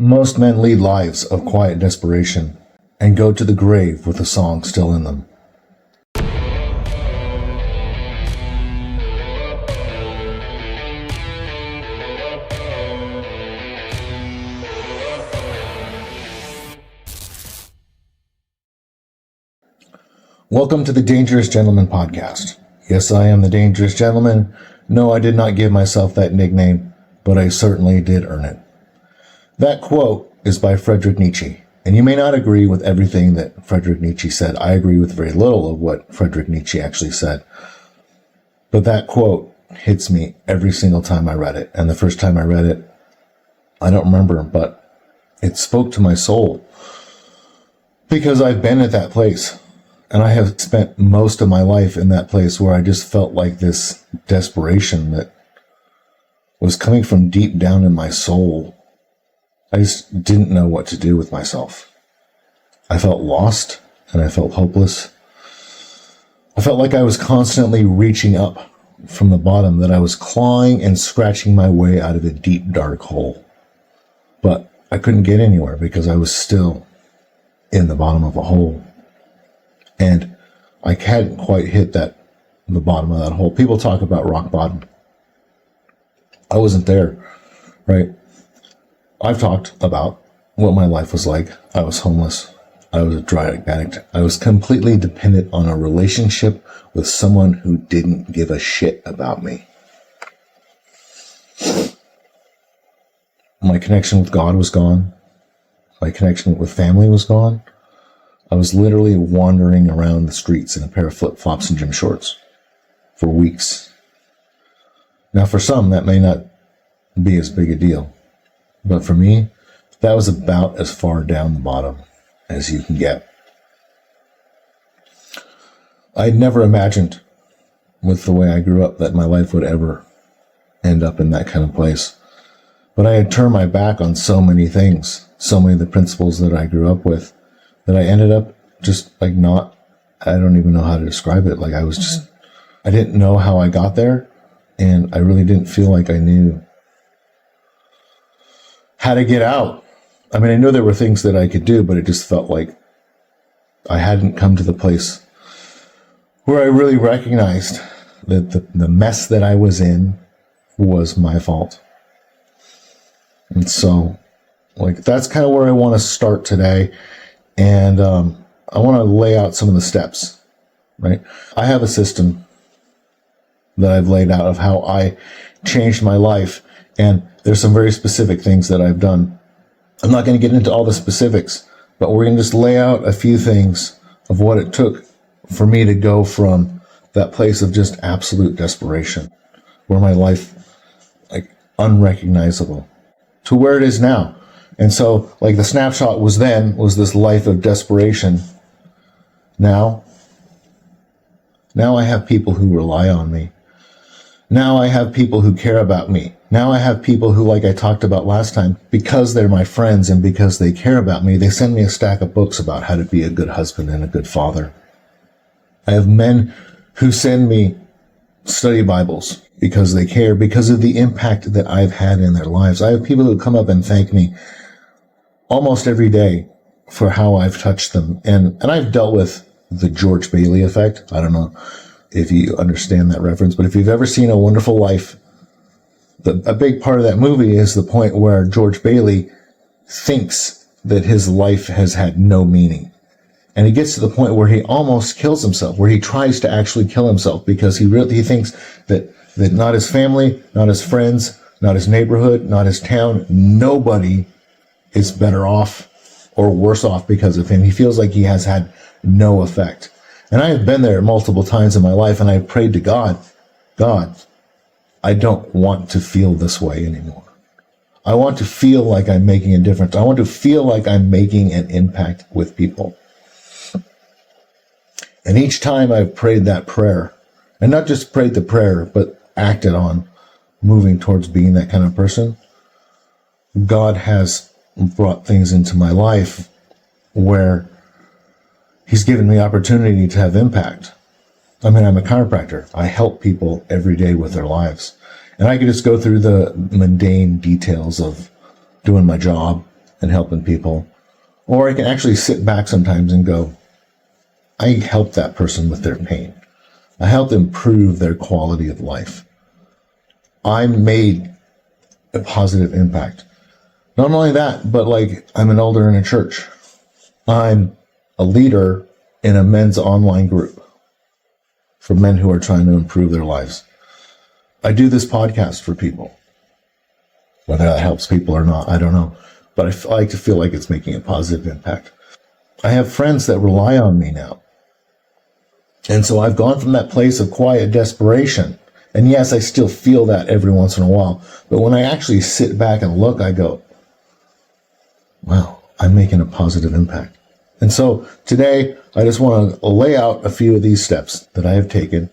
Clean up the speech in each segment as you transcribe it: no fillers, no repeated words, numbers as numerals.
Most men lead lives of quiet desperation and go to the grave with a song still in them. Welcome to the Dangerous Gentleman podcast. Yes, I am the Dangerous Gentleman. No, I did not give myself that nickname, but I certainly did earn it. That quote is by Friedrich Nietzsche, and you may not agree with everything that Friedrich Nietzsche said. I agree with very little of what Friedrich Nietzsche actually said. But that quote hits me every single time I read it. And the first time I read it, I don't remember, but it spoke to my soul. Because I've been at that place. And I have spent most of my life in that place where I just felt like this desperation that was coming from deep down in my soul. I just didn't know what to do with myself. I felt lost and I felt hopeless. I felt like I was constantly reaching up from the bottom, that I was clawing and scratching my way out of a deep, dark hole. But I couldn't get anywhere because I was still in the bottom of a hole. And I hadn't quite hit the bottom of that hole. People talk about rock bottom. I wasn't there, right? I've talked about what my life was like. I was homeless. I was a drug addict. I was completely dependent on a relationship with someone who didn't give a shit about me. My connection with God was gone. My connection with family was gone. I was literally wandering around the streets in a pair of flip-flops and gym shorts for weeks. Now, for some, that may not be as big a deal. But for me, that was about as far down the bottom as you can get. I'd never imagined, with the way I grew up, that my life would ever end up in that kind of place. But I had turned my back on so many things, so many of the principles that I grew up with, that I ended up just I don't even know how to describe it. I didn't know how I got there, and I really didn't feel like I knew how to get out. I mean, I knew there were things that I could do, but it just felt like I hadn't come to the place where I really recognized that the mess that I was in was my fault. And so, that's kind of where I want to start today. And I want to lay out some of the steps, right? I have a system that I've laid out of how I changed my life. And there's some very specific things that I've done. I'm not going to get into all the specifics, but we're going to just lay out a few things of what it took for me to go from that place of just absolute desperation, where my life, unrecognizable, to where it is now. And so, the snapshot was this life of desperation. Now I have people who rely on me. Now I have people who care about me. Now I have people who, like I talked about last time, because they're my friends and because they care about me, they send me a stack of books about how to be a good husband and a good father. I have men who send me study Bibles because they care, because of the impact that I've had in their lives. I have people who come up and thank me almost every day for how I've touched them. And I've dealt with the George Bailey effect. I don't know if you understand that reference, but if you've ever seen A Wonderful Life, a big part of that movie is the point where George Bailey thinks that his life has had no meaning. And he gets to the point where he almost kills himself, where he tries to actually kill himself because he thinks that not his family, not his friends, not his neighborhood, not his town, nobody is better off or worse off because of him. He feels like he has had no effect. And I have been there multiple times in my life, and I've prayed to God, I don't want to feel this way anymore. I want to feel like I'm making a difference. I want to feel like I'm making an impact with people. And each time I've prayed that prayer, and not just prayed the prayer, but acted on moving towards being that kind of person, God has brought things into my life where He's given me opportunity to have impact. I mean, I'm a chiropractor. I help people every day with their lives. And I could just go through the mundane details of doing my job and helping people. Or I can actually sit back sometimes and go, I help that person with their pain. I helped improve their quality of life. I made a positive impact. Not only that, but like I'm an elder in a church. I'm a leader in a men's online group for men who are trying to improve their lives. I do this podcast for people. Whether that helps people or not, I don't know. But I like to feel like it's making a positive impact. I have friends that rely on me now. And so I've gone from that place of quiet desperation. And yes, I still feel that every once in a while. But when I actually sit back and look, I go, wow, I'm making a positive impact. And so today, I just want to lay out a few of these steps that I have taken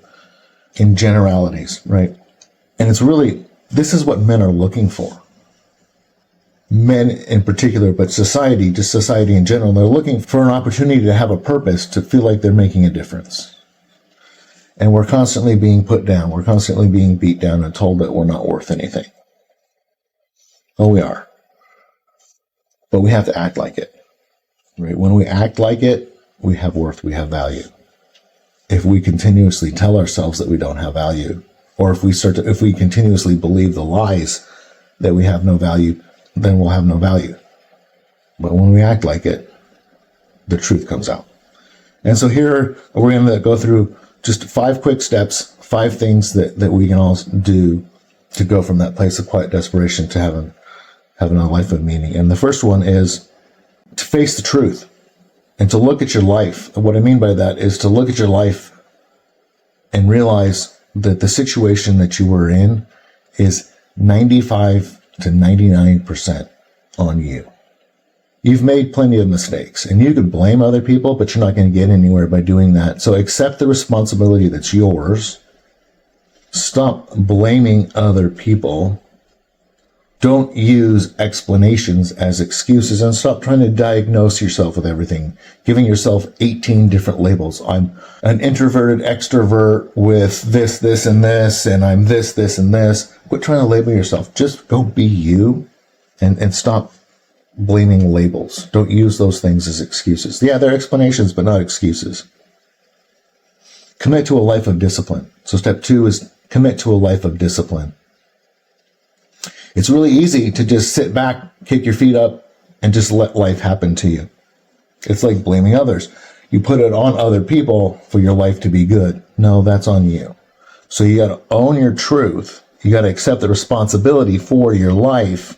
in generalities, right? And it's really, this is what men are looking for. Men in particular, but society, just society in general, they're looking for an opportunity to have a purpose, to feel like they're making a difference. And we're constantly being put down. We're constantly being beat down and told that we're not worth anything. Oh, we are. But we have to act like it. Right? When we act like it, we have worth, we have value. If we continuously tell ourselves that we don't have value, or if we continuously believe the lies that we have no value, then we'll have no value. But when we act like it, the truth comes out. And so here we're going to go through just 5 quick steps, 5 things that we can all do to go from that place of quiet desperation to having a life of meaning. And the first one is to face the truth and to look at your life. And what I mean by that is to look at your life and realize that the situation that you were in is 95 to 99% on you. You've made plenty of mistakes, and you can blame other people, but you're not going to get anywhere by doing that. So accept the responsibility that's yours. Stop blaming other people. Don't use explanations as excuses, and stop trying to diagnose yourself with everything, giving yourself 18 different labels. I'm an introverted extrovert with this, this, and this, and I'm this, this, and this. Quit trying to label yourself. Just go be you and stop blaming labels. Don't use those things as excuses. Yeah, they're explanations, but not excuses. Commit to a life of discipline. So step 2 is commit to a life of discipline. It's really easy to just sit back, kick your feet up, and just let life happen to you. It's like blaming others. You put it on other people for your life to be good. No, that's on you. So you got to own your truth. You got to accept the responsibility for your life.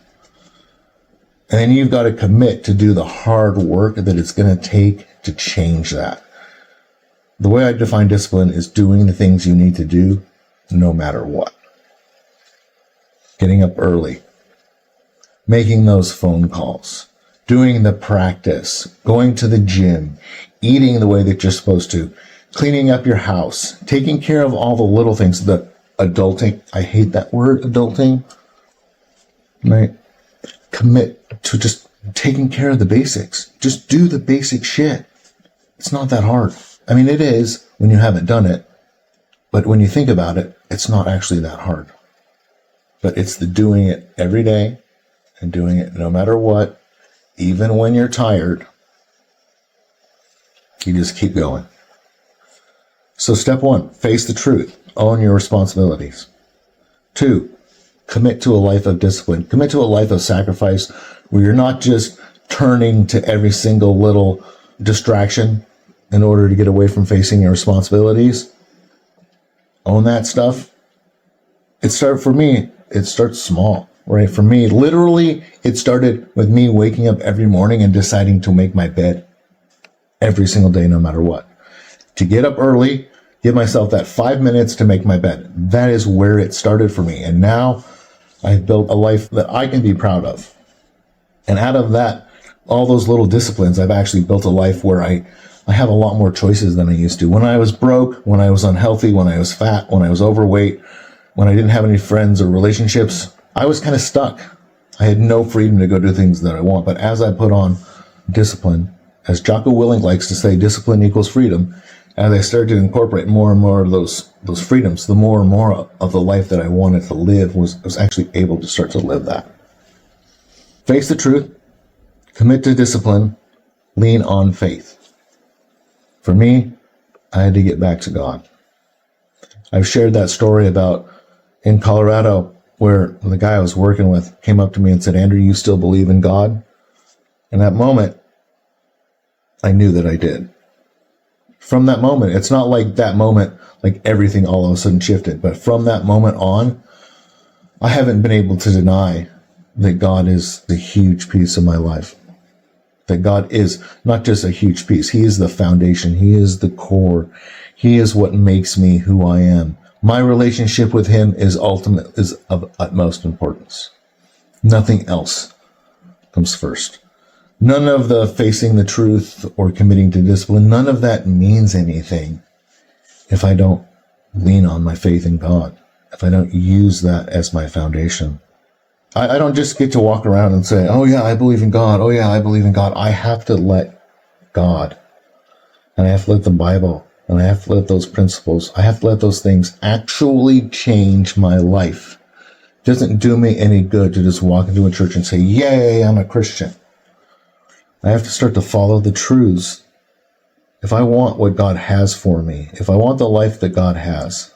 And then you've got to commit to do the hard work that it's going to take to change that. The way I define discipline is doing the things you need to do no matter what. Getting up early, making those phone calls, doing the practice, going to the gym, eating the way that you're supposed to, cleaning up your house, taking care of all the little things, the adulting. I hate that word, adulting. Right? Commit to just taking care of the basics. Just do the basic shit. It's not that hard. I mean, it is when you haven't done it, but when you think about it, it's not actually that hard. But it's the doing it every day and doing it no matter what, even when you're tired. You just keep going. So step 1, face the truth. Own your responsibilities. 2, commit to a life of discipline. Commit to a life of sacrifice where you're not just turning to every single little distraction in order to get away from facing your responsibilities. Own that stuff. For me, it starts small, right? For me, literally, it started with me waking up every morning and deciding to make my bed every single day, no matter what. To get up early, give myself that 5 minutes to make my bed. That is where it started for me. And now I've built a life that I can be proud of. And out of that, all those little disciplines, I've actually built a life where I have a lot more choices than I used to. When I was broke, when I was unhealthy, when I was fat, when I was overweight, when I didn't have any friends or relationships, I was kind of stuck. I had no freedom to go do things that I want. But as I put on discipline, as Jocko Willink likes to say, discipline equals freedom, as I started to incorporate more and more of those freedoms, the more and more of the life that I wanted to live was actually able to start to live that. Face the truth, Commit to discipline, lean on faith. For me, I had to get back to God. I've shared that story about in Colorado where the guy I was working with came up to me and said, Andrew, you still believe in God? In that moment, I knew that I did. From that moment, it's not like that moment, like everything all of a sudden shifted. But from that moment on, I haven't been able to deny that God is the huge piece of my life. That God is not just a huge piece. He is the foundation. He is the core. He is what makes me who I am. My relationship with him is of utmost importance. Nothing else comes first. None of the facing the truth or committing to discipline, none of that means anything if I don't lean on my faith in God, if I don't use that as my foundation. I don't just get to walk around and say, oh yeah, I believe in God. Oh yeah, I believe in God. I have to let God, and I have to let the Bible, and I have to let those principles, I have to let those things actually change my life. It doesn't do me any good to just walk into a church and say, yay, I'm a Christian. I have to start to follow the truths. If I want what God has for me, if I want the life that God has,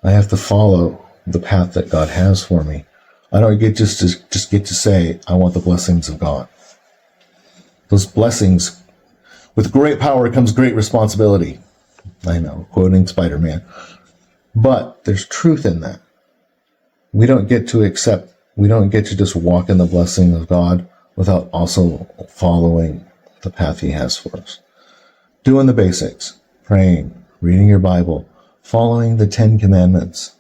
I have to follow the path that God has for me. I don't get just get to say, I want the blessings of God. Those blessings, with great power comes great responsibility. I know, quoting Spider-Man. But there's truth in that. We don't get to just walk in the blessing of God without also following the path he has for us. Doing the basics, praying, reading your Bible, following the 10 Commandments,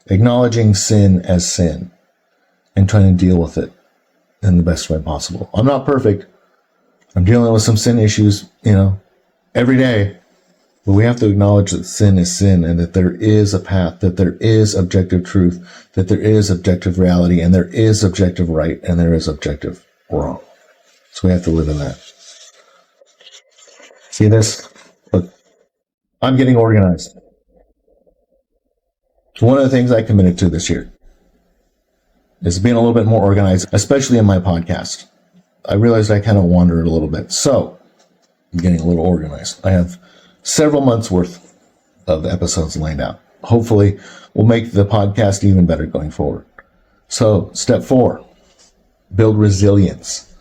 acknowledging sin as sin, and trying to deal with it in the best way possible. I'm not perfect. I'm dealing with some sin issues, every day. But we have to acknowledge that sin is sin and that there is a path, that there is objective truth, that there is objective reality, and there is objective right, and there is objective wrong. So we have to live in that. See this? Look, I'm getting organized. One of the things I committed to this year is being a little bit more organized, especially in my podcast. I realized I kind of wandered a little bit. So I'm getting a little organized. I have several months worth of episodes laid out. Hopefully we'll make the podcast even better going forward. So step 4, build resilience.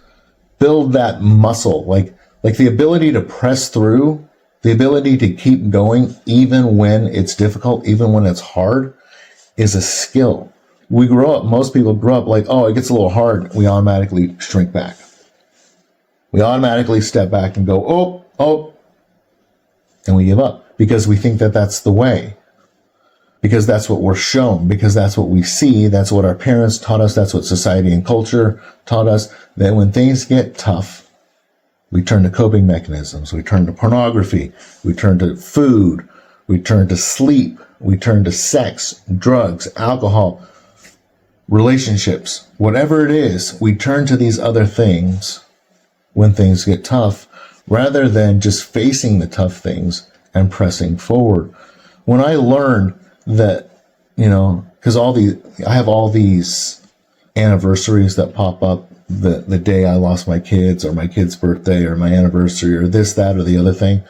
Build that muscle, like the ability to press through, the ability to keep going even when it's difficult, even when it's hard, is a skill. Most people grow up like, oh, it gets a little hard. We automatically shrink back. We automatically step back and go, oh, and we give up because we think that that's the way. Because that's what we're shown, because that's what we see, that's what our parents taught us, that's what society and culture taught us, that when things get tough, we turn to coping mechanisms, we turn to pornography, we turn to food, we turn to sleep, we turn to sex, drugs, alcohol, relationships, whatever it is, we turn to these other things when things get tough, rather than just facing the tough things and pressing forward. When I learned that, because I have all these anniversaries that pop up, the day I lost my kids, or my kid's birthday, or my anniversary, or this, that, or the other thing,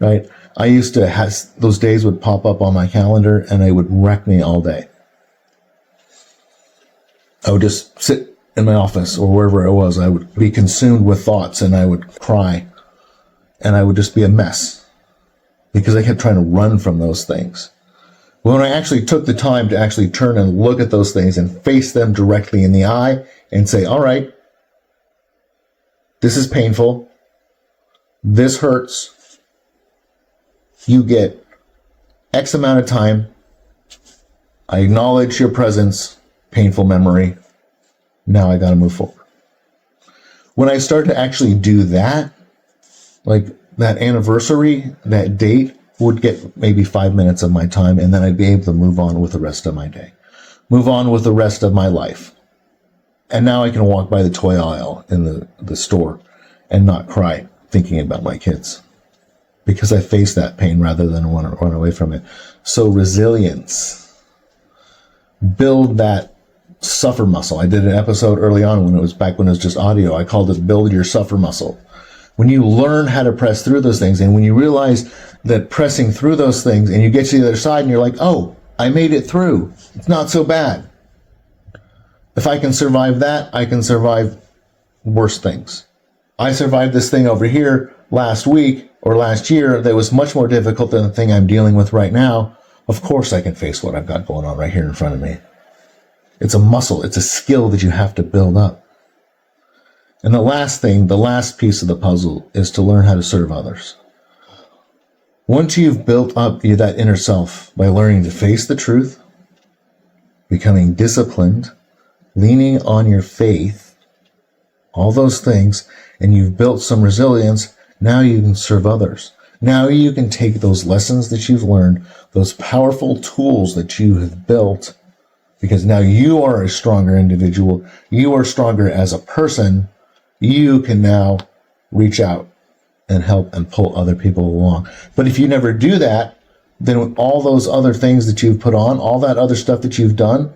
right? I used to have, those days would pop up on my calendar and they would wreck me all day. I would just sit in my office or wherever I was. I would be consumed with thoughts and I would cry and I would just be a mess because I kept trying to run from those things. When I actually took the time to actually turn and look at those things and face them directly in the eye and say, all right, this is painful. This hurts. You get X amount of time. I acknowledge your presence, painful memory. Now I got to move forward. When I start to actually do that, like that anniversary, that date would get maybe 5 minutes of my time, and then I'd be able to move on with the rest of my day, move on with the rest of my life. And now I can walk by the toy aisle in the store and not cry thinking about my kids because I face that pain rather than want to run away from it. So resilience, build that suffer muscle. I did an episode early on when it was just audio. I called it Build Your Suffer Muscle. When you learn how to press through those things, and when you realize that pressing through those things and you get to the other side and you're like, oh, I made it through. It's not so bad. If I can survive that, I can survive worse things. I survived this thing over here last week or last year that was much more difficult than the thing I'm dealing with right now. Of course I can face what I've got going on right here in front of me. It's a muscle. It's a skill that you have to build up. And the last piece of the puzzle is to learn how to serve others. Once you've built up that inner self by learning to face the truth, becoming disciplined, leaning on your faith, all those things, and you've built some resilience, now you can serve others. Now you can take those lessons that you've learned, those powerful tools that you have built, because now you are a stronger individual, you are stronger as a person, you can now reach out and help and pull other people along. But if you never do that, then all those other things that you've put on, all that other stuff that you've done,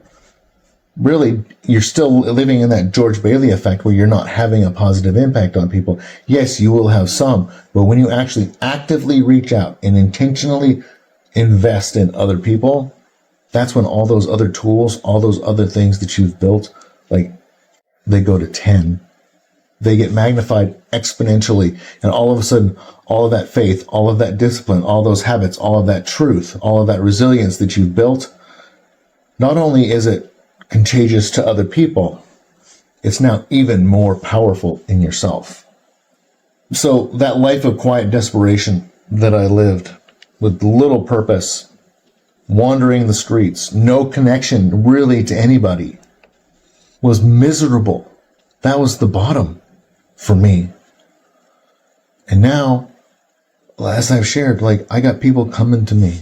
really, you're still living in that George Bailey effect where you're not having a positive impact on people. Yes, you will have some, but when you actually actively reach out and intentionally invest in other people, that's when all those other tools, all those other things that you've built, like, they go to 10. They get magnified exponentially. And all of a sudden, all of that faith, all of that discipline, all those habits, all of that truth, all of that resilience that you've built, not only is it contagious to other people, it's now even more powerful in yourself. So that life of quiet desperation that I lived with little purpose, wandering the streets, no connection really to anybody, was miserable. That was the bottom for me. And now, as I've shared, like, I got people coming to me.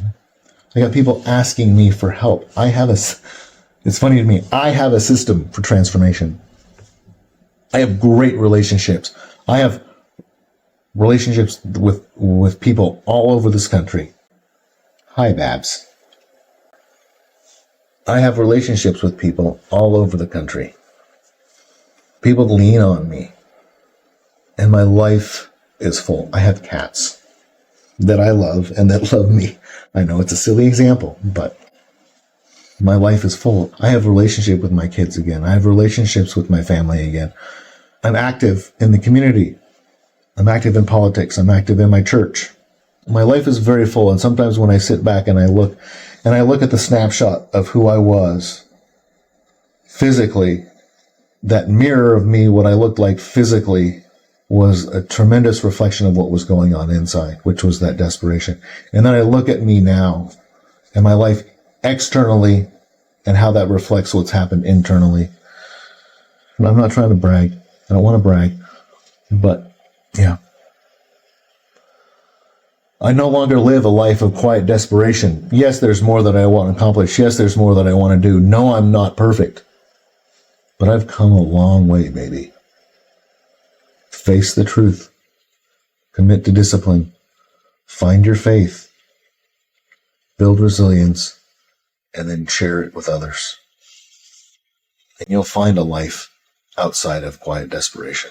I got people asking me for help. It's funny to me, I have a system for transformation. I have great relationships. I have relationships with people all over this country. Hi, Babs. I have relationships with people all over the country. People lean on me. And my life is full. I have cats that I love and that love me. I know it's a silly example, but my life is full. I have a relationship with my kids again. I have relationships with my family again. I'm active in the community. I'm active in politics. I'm active in my church. My life is very full. And sometimes when I sit back and I look at the snapshot of who I was physically, that mirror of me, what I looked like physically, was a tremendous reflection of what was going on inside, which was that desperation. And then I look at me now and my life externally and how that reflects what's happened internally. And I'm not trying to brag. I don't want to brag. But, yeah. I no longer live a life of quiet desperation. Yes, there's more that I want to accomplish. Yes, there's more that I want to do. No, I'm not perfect. But I've come a long way, baby. Face the truth. Commit to discipline. Find your faith. Build resilience. And then share it with others. And you'll find a life outside of quiet desperation.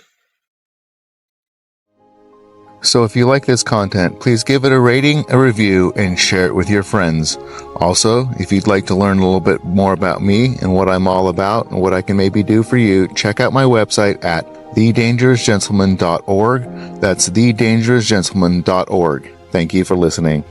So if you like this content, please give it a rating, a review, and share it with your friends. Also, if you'd like to learn a little bit more about me and what I'm all about and what I can maybe do for you, check out my website at thedangerousgentleman.org. That's thedangerousgentleman.org. Thank you for listening.